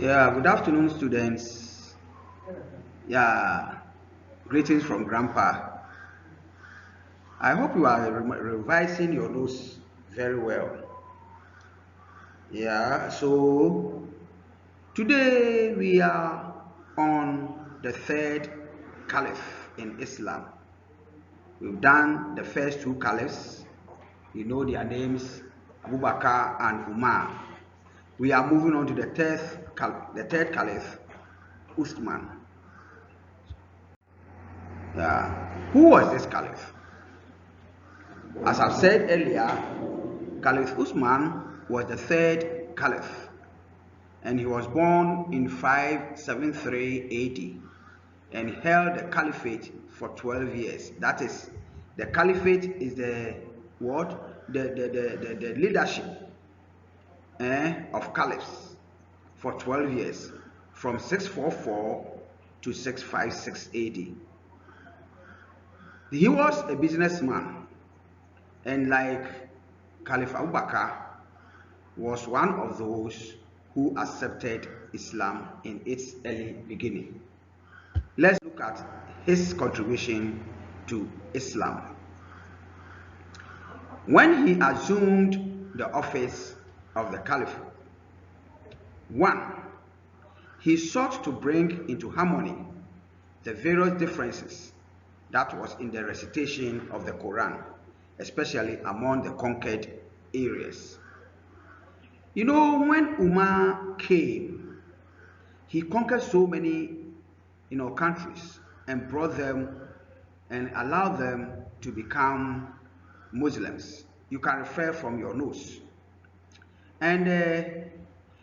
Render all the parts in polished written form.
Yeah, good afternoon, students. Yeah, greetings from Grandpa. I hope you are revising your notes very well. Yeah, so today we are on the third Caliph in Islam. We've done the first two Caliphs. You know their names, Abu Bakr and Umar. We are moving on to the third Caliph, Uthman. Yeah. Who was this Caliph? As I've said earlier, Caliph Uthman was the third Caliph, and he was born in 573 AD and held the Caliphate for 12 years. That is, the Caliphate is the what? The leadership of Caliphs for 12 years, from 644 to 656 AD. He was a businessman, and like Caliph Abu Bakr, was one of those who accepted Islam in its early beginning. Let's look at his contribution to Islam. When he assumed the office of the Caliph, 1. He sought to bring into harmony the various differences that was in the recitation of the Quran, especially among the conquered areas. You know, when Umar came, he conquered so many, countries and brought them and allowed them to become Muslims. You can refer from your notes. And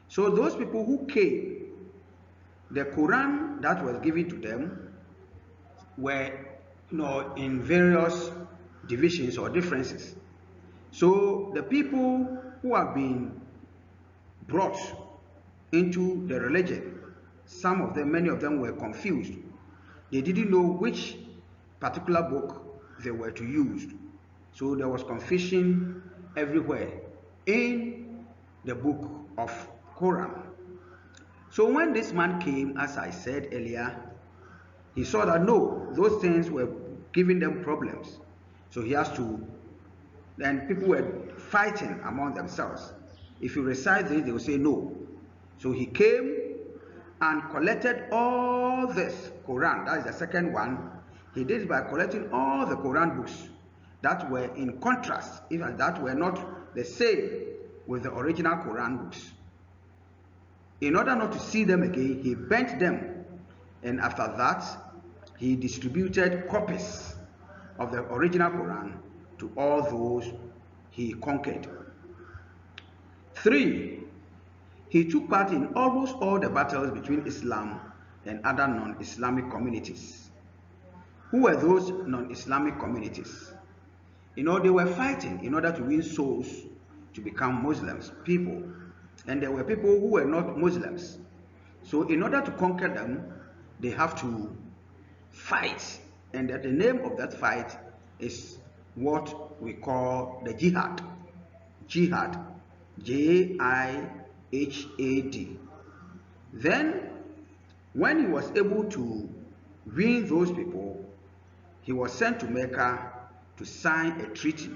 so those people who came, the Quran that was given to them were, in various divisions or differences. So the people who have been brought into the religion, many of them were confused. They didn't know which particular book they were to use. So there was confusion everywhere in the book of Quran. So when this man came, as I said earlier, he saw that no, those things were giving them problems. So he has to, then people were fighting among themselves. If you recite this, they will say no. So he came and collected all this Quran. That is the second one. He did it by collecting all the Quran books that were in contrast, even that were not the same with the original Quran books. In order not to see them again, he burnt them. And after that, he distributed copies of the original Quran to all those he conquered. 3. He took part in almost all the battles between Islam and other non-Islamic communities. Who were those non-Islamic communities? They were fighting in order to win souls to become Muslims, people. And there were people who were not Muslims. So in order to conquer them, they have to fight. And the name of that fight is what we call the jihad. Jihad. Jihad. Then, when he was able to win those people, he was sent to Mecca to sign a treaty.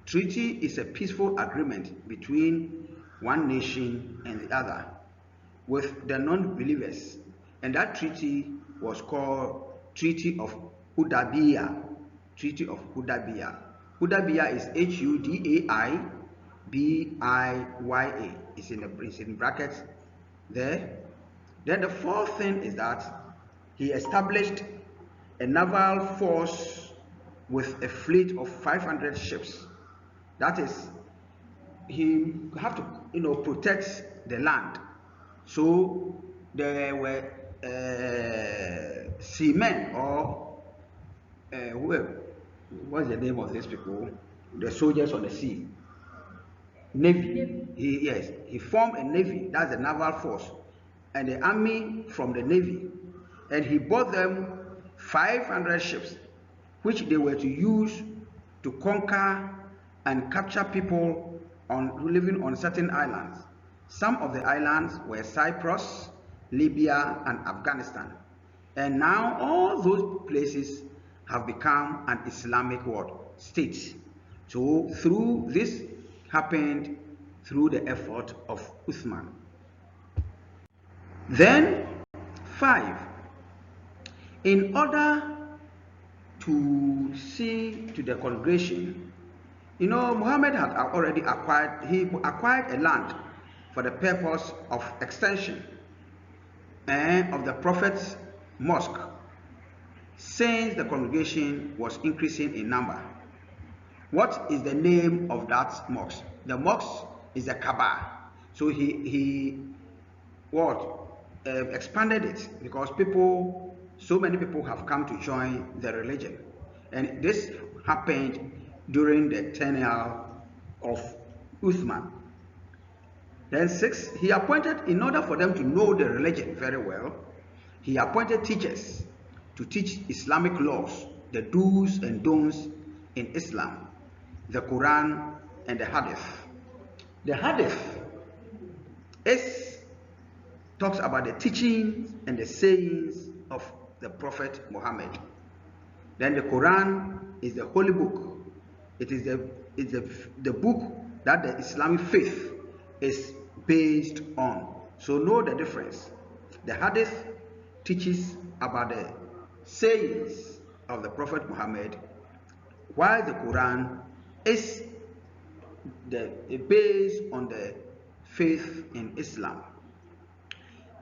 Treaty is a peaceful agreement between one nation and the other with the non-believers. And that treaty was called Treaty of Hudaybiyah. Treaty of Hudaybiyah. Hudaybiyah is Hudaibiyah. It's in brackets there. Then the fourth thing is that he established a naval force with a fleet of 500 ships. That is, he have to, protect the land. So there were seamen or what's the name of these people? The soldiers on the sea. Navy. He formed a navy. That's the naval force, and the army from the navy, and he bought them 500 ships, which they were to use to conquer and capture people living on certain islands. Some of the islands were Cyprus, Libya, and Afghanistan. And now all those places have become an Islamic world state. So through this happened through the effort of Uthman. Then 5. In order to see to the congregation, Muhammad had already acquired a land for the purpose of extension of the Prophet's mosque, since the congregation was increasing in number. What is the name of that mosque? The mosque is the Kaaba. So he expanded it because so many people have come to join the religion, and this happened during the tenure of Uthman. Then 6, he appointed, in order for them to know the religion very well, he appointed teachers to teach Islamic laws, the do's and don'ts in Islam, the Quran and the Hadith. The Hadith talks about the teachings and the sayings of the Prophet Muhammad. Then the Quran is the holy book. It is the book that the Islamic faith is based on. So know the difference. The Hadith teaches about the sayings of the Prophet Muhammad, while the Quran is based on the faith in Islam.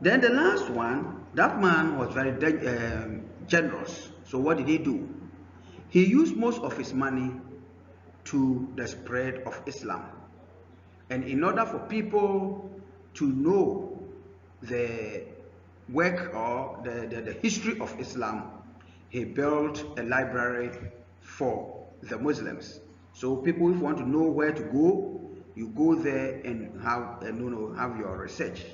Then the last one, that man was very generous. So what did he do? He used most of his money to the spread of Islam. And in order for people to know the work or the history of Islam, he built a library for the Muslims. So people, if you want to know where to go, you go there and have your research.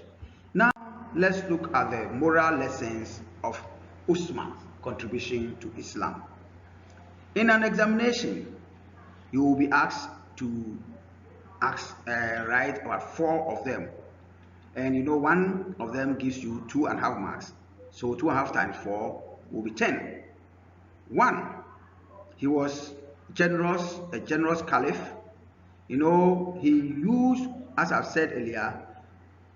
Now let's look at the moral lessons of Uthman's contribution to Islam. In an examination, you will be asked to write about 4 of them, and one of them gives you 2.5 marks. So 2.5 times 4 will be 10. 1, he was generous, a generous Caliph. He used, as I've said earlier,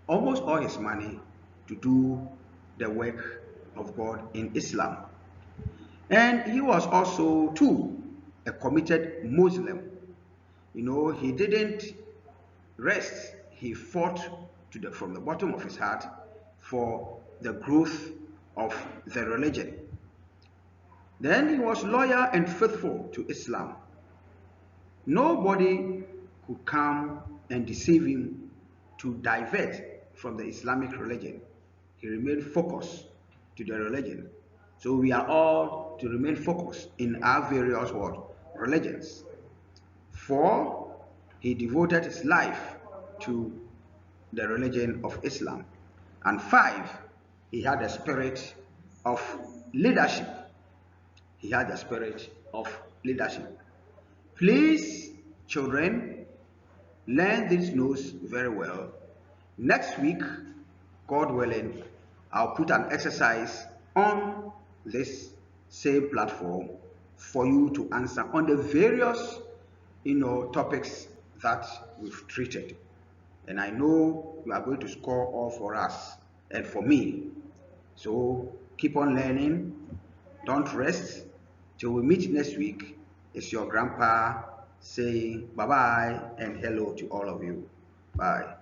almost all his money to do the work of God in Islam. And he was also 2, a committed Muslim. He didn't rest. He fought from the bottom of his heart for the growth of the religion. Then he was loyal and faithful to Islam. Nobody could come and deceive him to divert from the Islamic religion. He remained focused to the religion. So we are all to remain focused in our various religions. 4, he devoted his life to the religion of Islam. And 5, he had a spirit of leadership. He had the spirit of leadership. Please, children, learn these notes very well. Next week, God willing, I'll put an exercise on this same platform for you to answer on the various topics that we've treated. And I know you are going to score all for us and for me. So keep on learning. Don't rest. Till we meet next week, it's your grandpa saying bye-bye and hello to all of you. Bye.